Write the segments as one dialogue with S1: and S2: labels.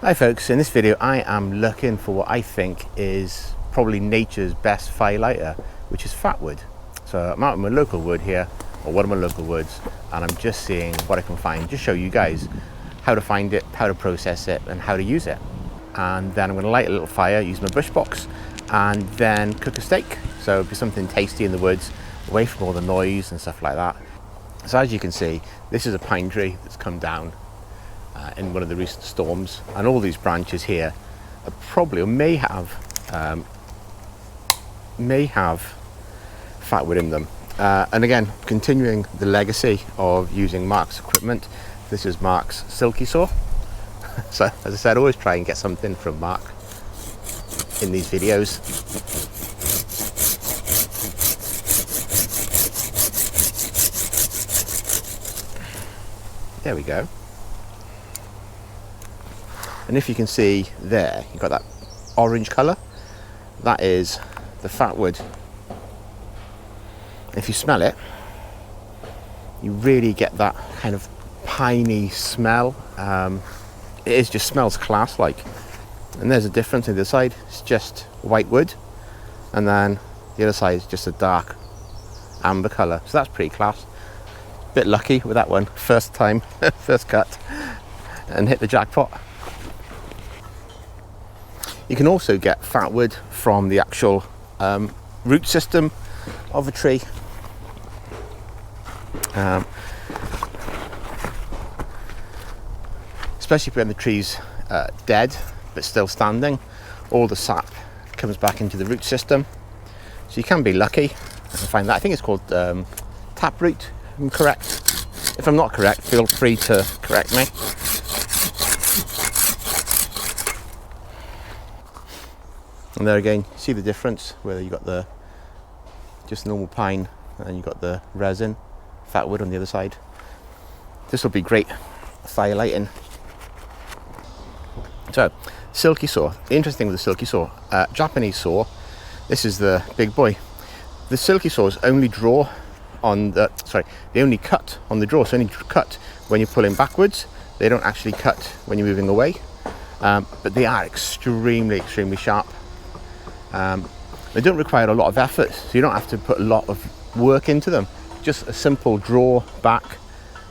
S1: Hi folks, in this video I am looking for what I think is probably nature's best firelighter, which is Fatwood. So I'm out in my local wood here, or one of my local woods, and I'm just seeing what I can find, just show you guys how to find it, how to process it, and how to use it. And then I'm going to light a little fire, use my Bushbox, and then cook a steak. So it'll be something tasty in the woods, away from all the noise and stuff like that. So as you can see, this is a pine tree that's come down in one of the recent storms, and all these branches here are probably, or may have Fatwood in them. And again, continuing the legacy of using Mark's equipment, this is Mark's Silky Saw. So as I said, I always try and get something from Mark in these videos. There we go. And if you can see there, you've got that orange colour. That is the Fatwood. If you smell it, you really get that kind of piney smell. It just smells class-like. And there's a difference on the other side. It's just white wood, and then the other side is just a dark amber colour. So that's pretty class. Bit lucky with that one. First time, first cut, and hit the jackpot. You can also get Fatwood from the actual root system of a tree. Especially when the tree's dead but still standing, all the sap comes back into the root system. So you can be lucky to find that. I think it's called taproot, if I'm correct. If I'm not correct, feel free to correct me. And there again, see the difference where you got the just normal pine and you got the resin, Fatwood on the other side. This will be great fire lighting. So, Silky Saw. The interesting with the Silky Saw, Japanese saw. This is the big boy. The Silky Saws only draw on the, they only cut on the draw. So only cut when you're pulling backwards. They don't actually cut when you're moving away. But they are extremely sharp. They don't require a lot of effort, so you don't have to put a lot of work into them. Just a simple draw back,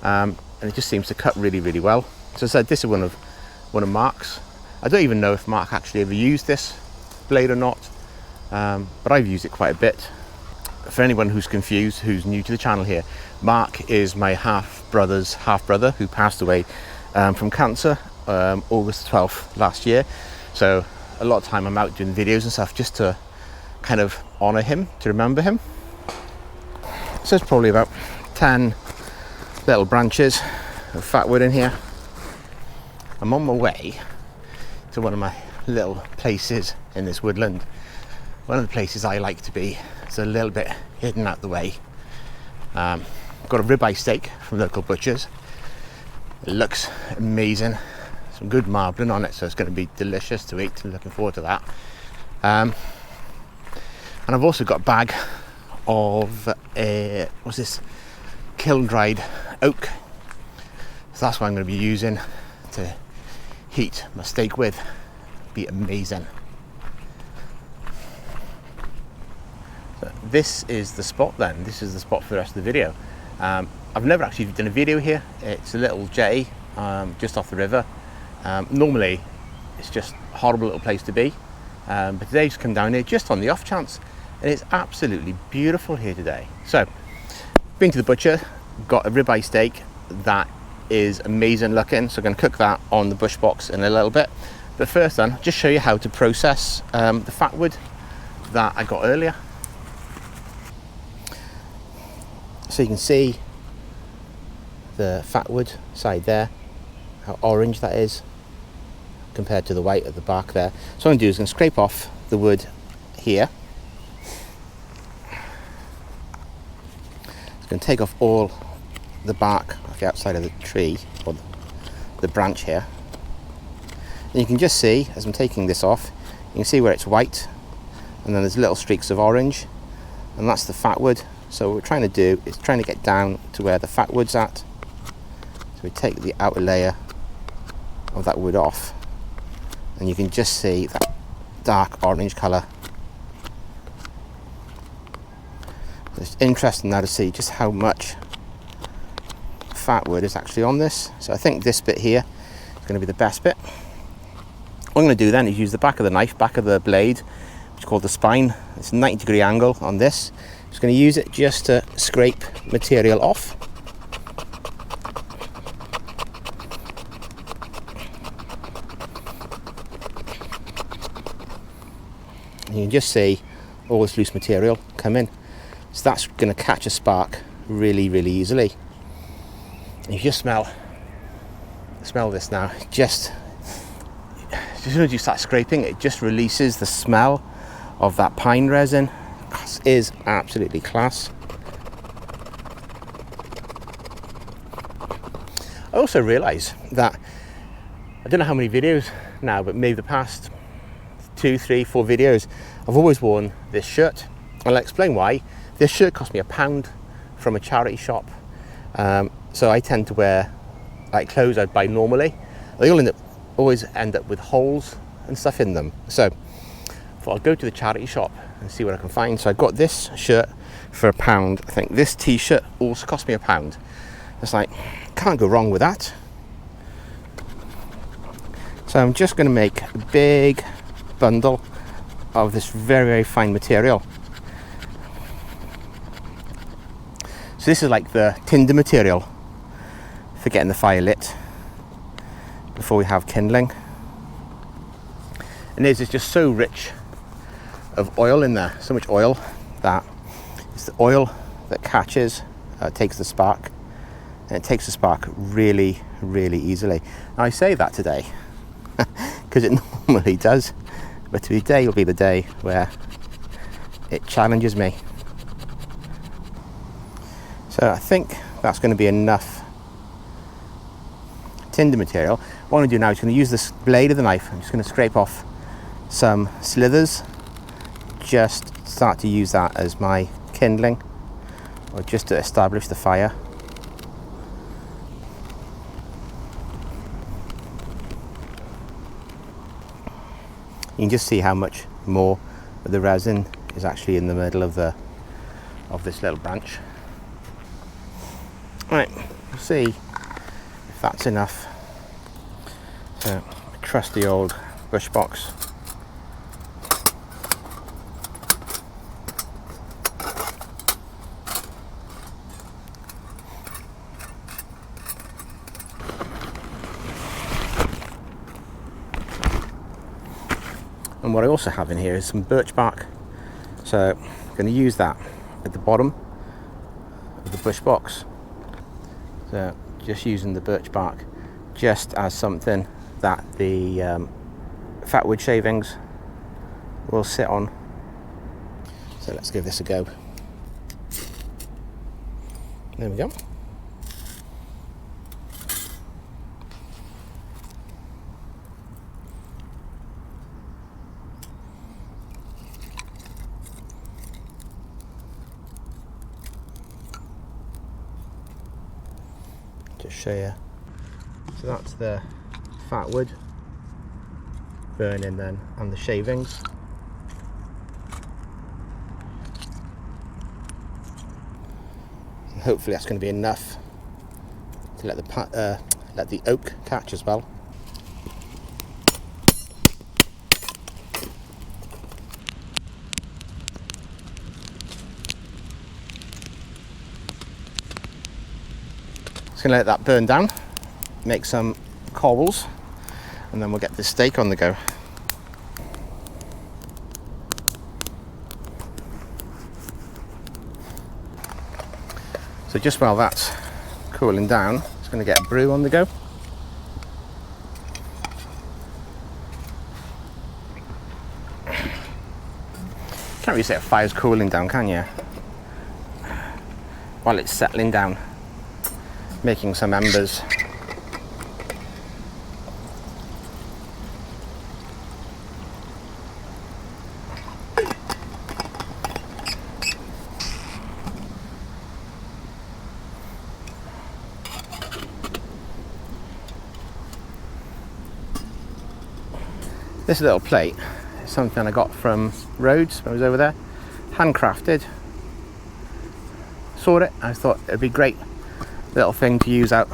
S1: and it just seems to cut really well. So I said, this is one of Mark's. I don't even know if Mark actually ever used this blade or not, but I've used it quite a bit. For anyone who's confused, who's new to the channel here, Mark is my half-brother's half-brother who passed away from cancer August 12th last year. So a lot of time I'm out doing videos and stuff just to kind of honour him, to remember him. So there's probably about 10 little branches of Fatwood in here. I'm on my way to one of my little places in this woodland. One of the places I like to be. It's a little bit hidden out the way. Got a ribeye steak from local butchers. It looks amazing. Some good marbling on it, so it's going to be delicious to eat. I'm looking forward to that. And I've also got a bag of what's this, kiln dried oak. So that's what I'm going to be using to heat my steak with. Be amazing. So this is the spot then. This is the spot for the rest of the video. I've never actually done a video here. It's a little jetty just off the river. Normally it's just a horrible little place to be, but today just come down here just on the off chance, and it's absolutely beautiful here today. So been to the butcher, got a ribeye steak that is amazing looking, so I'm going to cook that on the Bushbox in a little bit. But first then, I'll just show you how to process the Fatwood that I got earlier. So you can see the Fatwood side there, how orange that is compared to the white of the bark there. So what I'm going to do is I'm going to scrape off the wood here. I'm going to take off all the bark off the outside of the tree, or the branch here. And you can just see, as I'm taking this off, you can see where it's white, and then there's little streaks of orange, and that's the Fatwood. So what we're trying to do is trying to get down to where the Fatwood's at. So we take the outer layer of that wood off, and you can just see that dark orange colour. It's interesting now to see just how much Fatwood is actually on this. So I think this bit here is going to be the best bit. What I'm going to do then is use the back of the knife, back of the blade, which is called the spine. It's a 90-degree angle on this. I'm just going to use it just to scrape material off. And you can just see all this loose material come in. So that's going to catch a spark really, really easily. And you just smell this now. Just as soon as you start scraping, it just releases the smell of that pine resin. This is absolutely class. I also realise that I don't know how many videos now, but maybe the past 2, 3, 4 videos, I've always worn this shirt. And I'll explain why. This shirt cost me £1 from a charity shop. So I tend to wear like clothes I'd buy normally. They all always end up with holes and stuff in them. So I thought I'll go to the charity shop and see what I can find. So I got this shirt for £1. I think this t-shirt also cost me £1. It's like, can't go wrong with that. So I'm just going to make a big bundle of this very, very fine material. So this is like the tinder material for getting the fire lit before we have kindling. And it's just so rich of oil in there, so much oil that it's the oil that catches, takes the spark, and it takes the spark really, really easily. Now I say that today because it normally does, but today will be the day where it challenges me. So I think that's going to be enough tinder material. What I'm going to do now is going to use this blade of the knife. I'm just going to scrape off some slithers, just start to use that as my kindling, or just to establish the fire. You can just see how much more of the resin is actually in the middle of this little branch. Right, we'll see if that's enough. So, a trusty old Bushbox. And what I also have in here is some birch bark. So I'm going to use that at the bottom of the Bushbox. So just using the birch bark just as something that the Fatwood shavings will sit on. So let's give this a go. There we go. Just show you. So that's the Fatwood burning then, and the shavings. And hopefully that's going to be enough to let the oak catch as well. Just going to let that burn down, make some cobbles, and then we'll get this steak on the go. So just while that's cooling down, it's going to get a brew on the go. Can't really say a fire's cooling down, can you? While it's settling down, making some embers. This little plate is something I got from Rhodes when I was over there, handcrafted. Saw it, I thought it'd be a great little thing to use out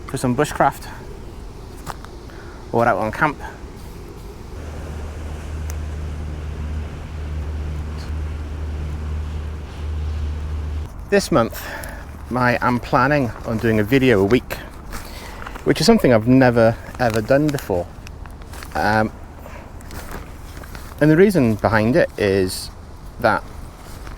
S1: for some bushcraft or out on camp. This month I'm planning on doing a video a week, which is something I've never ever done before. And the reason behind it is that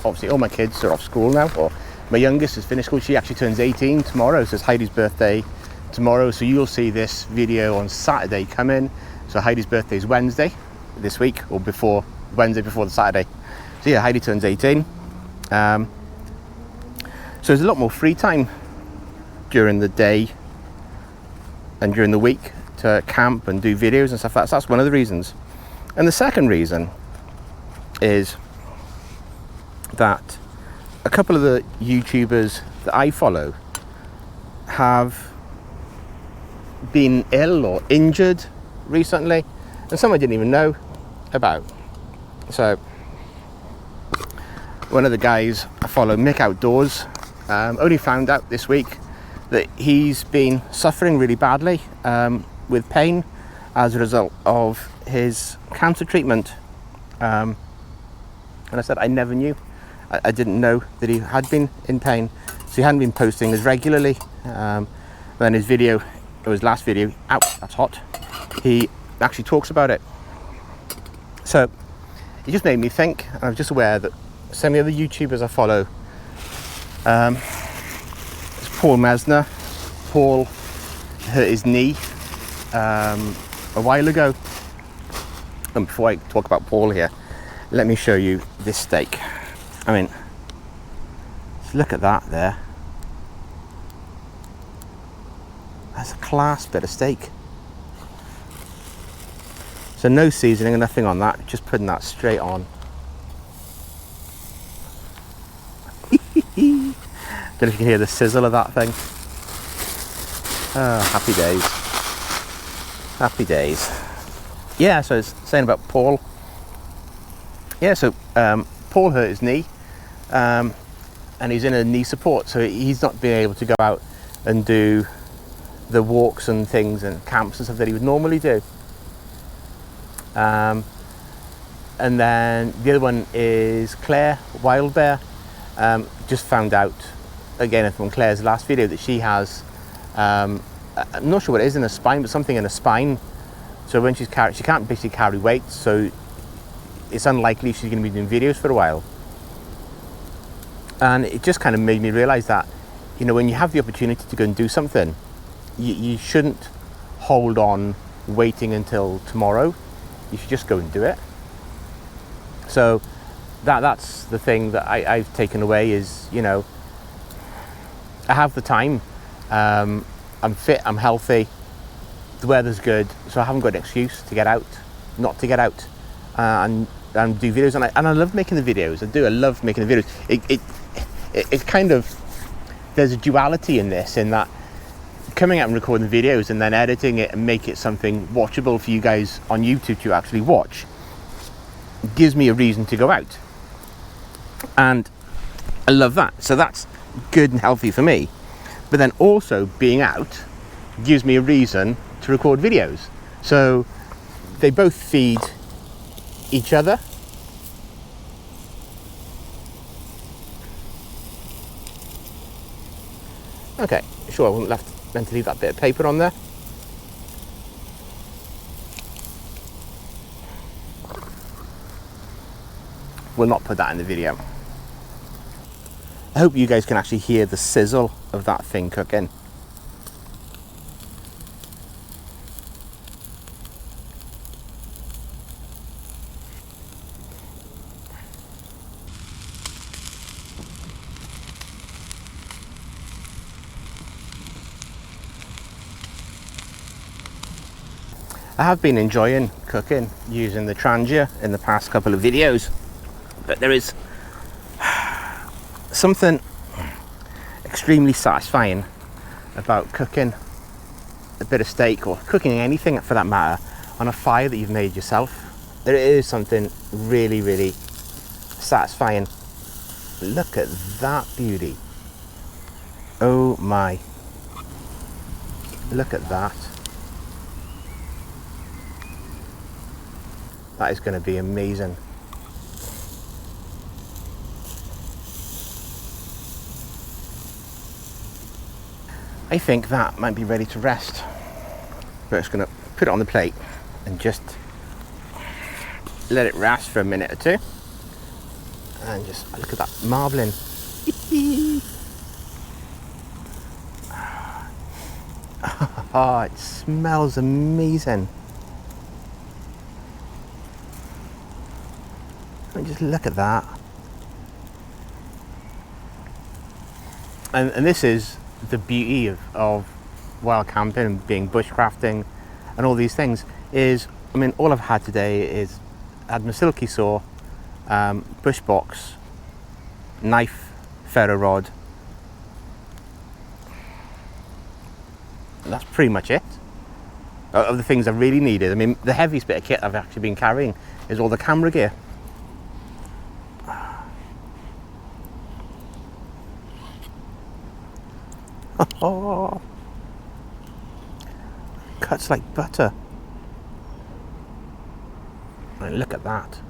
S1: obviously all my kids are off school now, or my youngest has finished school. She actually turns 18 tomorrow, so it's Heidi's birthday tomorrow, so you'll see this video on Saturday come in. So Heidi's birthday is Wednesday this week, or before Wednesday before the Saturday. So yeah, Heidi turns 18. So there's a lot more free time during the day and during the week to camp and do videos and stuff. That's one of the reasons. And the second reason is that a couple of the YouTubers that I follow have been ill or injured recently, and some I didn't even know about. So one of the guys I follow, Mick Outdoors, only found out this week that he's been suffering really badly with pain as a result of his cancer treatment. And I said I never knew. I didn't know that he had been in pain, so he hadn't been posting as regularly. Then his video, or his last video, ouch, that's hot, he actually talks about it. So it just made me think, and I was just aware that some of the other YouTubers I follow, it's Paul Mesner. Paul hurt his knee a while ago. And before I talk about Paul here, let me show you this steak. I mean, just look at that there. That's a class bit of steak. So no seasoning and nothing on that, just putting that straight on. Don't know if you can hear the sizzle of that thing. Oh, happy days. Happy days. Yeah, so I was saying about Paul. Yeah, so Paul hurt his knee, and he's in a knee support, so he's not being able to go out and do the walks and things and camps and stuff that he would normally do. And then the other one is Claire Wild Bear. Just found out again from Claire's last video that she has, I'm not sure what it is in her spine, but something in her spine. So when she can't basically carry weight, so it's unlikely she's going to be doing videos for a while. And it just kind of made me realize that, you know, when you have the opportunity to go and do something, you shouldn't hold on waiting until tomorrow. You should just go and do it. So that's the thing that I've taken away is, you know, I have the time, I'm fit, I'm healthy, the weather's good, so I haven't got an excuse to get out, not to get out and do videos. And I love making the videos. I love making the videos. It kind of, there's a duality in this, in that coming out and recording the videos and then editing it and make it something watchable for you guys on YouTube to actually watch gives me a reason to go out, and I love that. So that's good and healthy for me. But then also being out gives me a reason to record videos. So they both feed each other. Okay, sure, I wasn't meant to leave that bit of paper on there. We'll not put that in the video. I hope you guys can actually hear the sizzle of that thing cooking. I have been enjoying cooking using the Trangia in the past couple of videos, but there is something extremely satisfying about cooking a bit of steak, or cooking anything for that matter, on a fire that you've made yourself. There is something really, really satisfying. Look at that beauty. Oh my. Look at that. That is going to be amazing. I think that might be ready to rest. We're just going to put it on the plate and just let it rest for a minute or two. And just look at that marbling. Oh, it smells amazing. And just look at that. And this is the beauty of wild camping, being bushcrafting and all these things is, I mean, all I've had today is had my Silky Saw, Bushbox, knife, ferro rod. That's pretty much it of the things I really needed. I mean, the heaviest bit of kit I've actually been carrying is all the camera gear. Oh, cuts like butter. And look at that.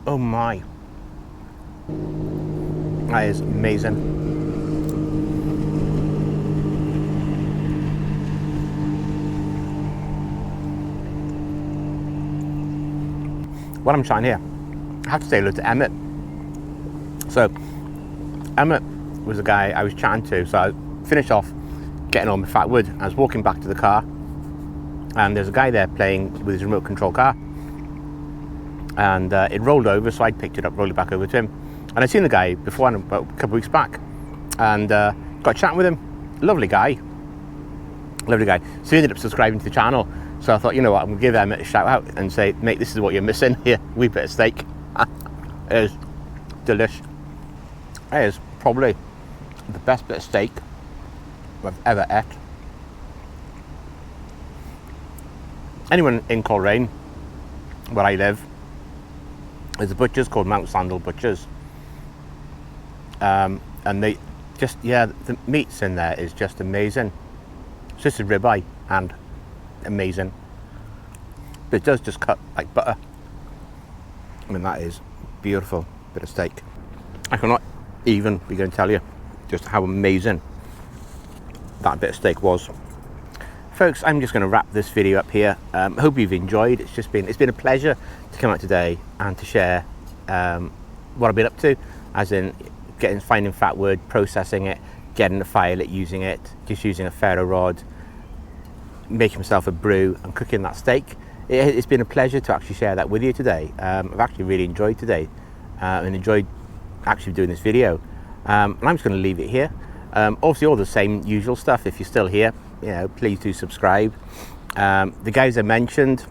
S1: Oh my. That is amazing. What I'm trying here, I have to say hello to Emmett. So, Emmett was the guy I was chatting to. So I finished off getting on with Fatwood. I was walking back to the car, and there's a guy there playing with his remote control car. And it rolled over, so I picked it up, rolled it back over to him. And I'd seen the guy before, about a couple of weeks back, and got chatting with him. Lovely guy. Lovely guy. So he ended up subscribing to the channel. So I thought, you know what, I'm gonna give Emmett a shout out and say, mate, this is what you're missing. Here, wee bit of steak. It is delish. It is probably the best bit of steak I've ever ate. Anyone in Coleraine, where I live, there's a butcher's called Mount Sandal Butchers. And they just, yeah, the meats in there is just amazing. It's just a ribeye and amazing. But it does just cut like butter. I mean, that is beautiful bit of steak. I cannot even begin to tell you just how amazing that bit of steak was. Folks, I'm just going to wrap this video up here. Hope you've enjoyed. It's been a pleasure to come out today and to share what I've been up to, as in finding Fatwood, processing it, getting the fire lit, using it, just using a ferro rod, making myself a brew and cooking that steak. It's been a pleasure to actually share that with you today. I've actually really enjoyed today and enjoyed actually doing this video. And I'm just going to leave it here. Obviously all the same usual stuff. If you're still here, you know, please do subscribe. The guys I mentioned,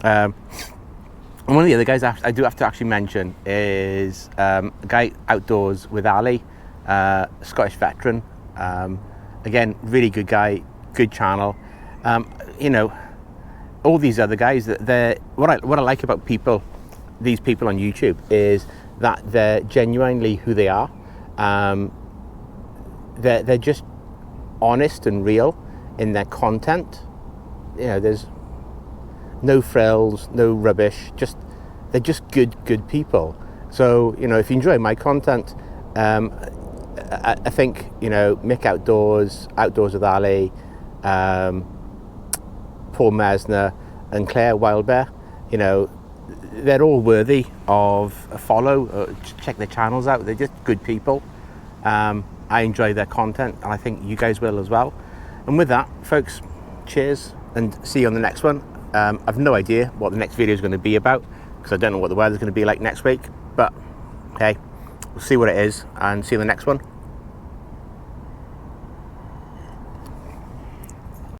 S1: one of the other guys I do have to actually mention is a guy Outdoors with Ali, Scottish veteran. Again, really good guy, good channel. You know, all these other guys, what I like about these people on YouTube is that they're genuinely who they are. They're just honest and real in their content. You know, there's no frills, no rubbish, they're just good people. So, you know, if you enjoy my content, I think, you know, Mick Outdoors with Ali, Paul Mesner and Claire Wildbear, you know, they're all worthy of a follow. Check their channels out. They're just good people. I enjoy their content, and I think you guys will as well. And with that, folks, cheers and see you on the next one. I've no idea what the next video is going to be about, because I don't know what the weather's going to be like next week, but hey, we'll see what it is and see you in the next one.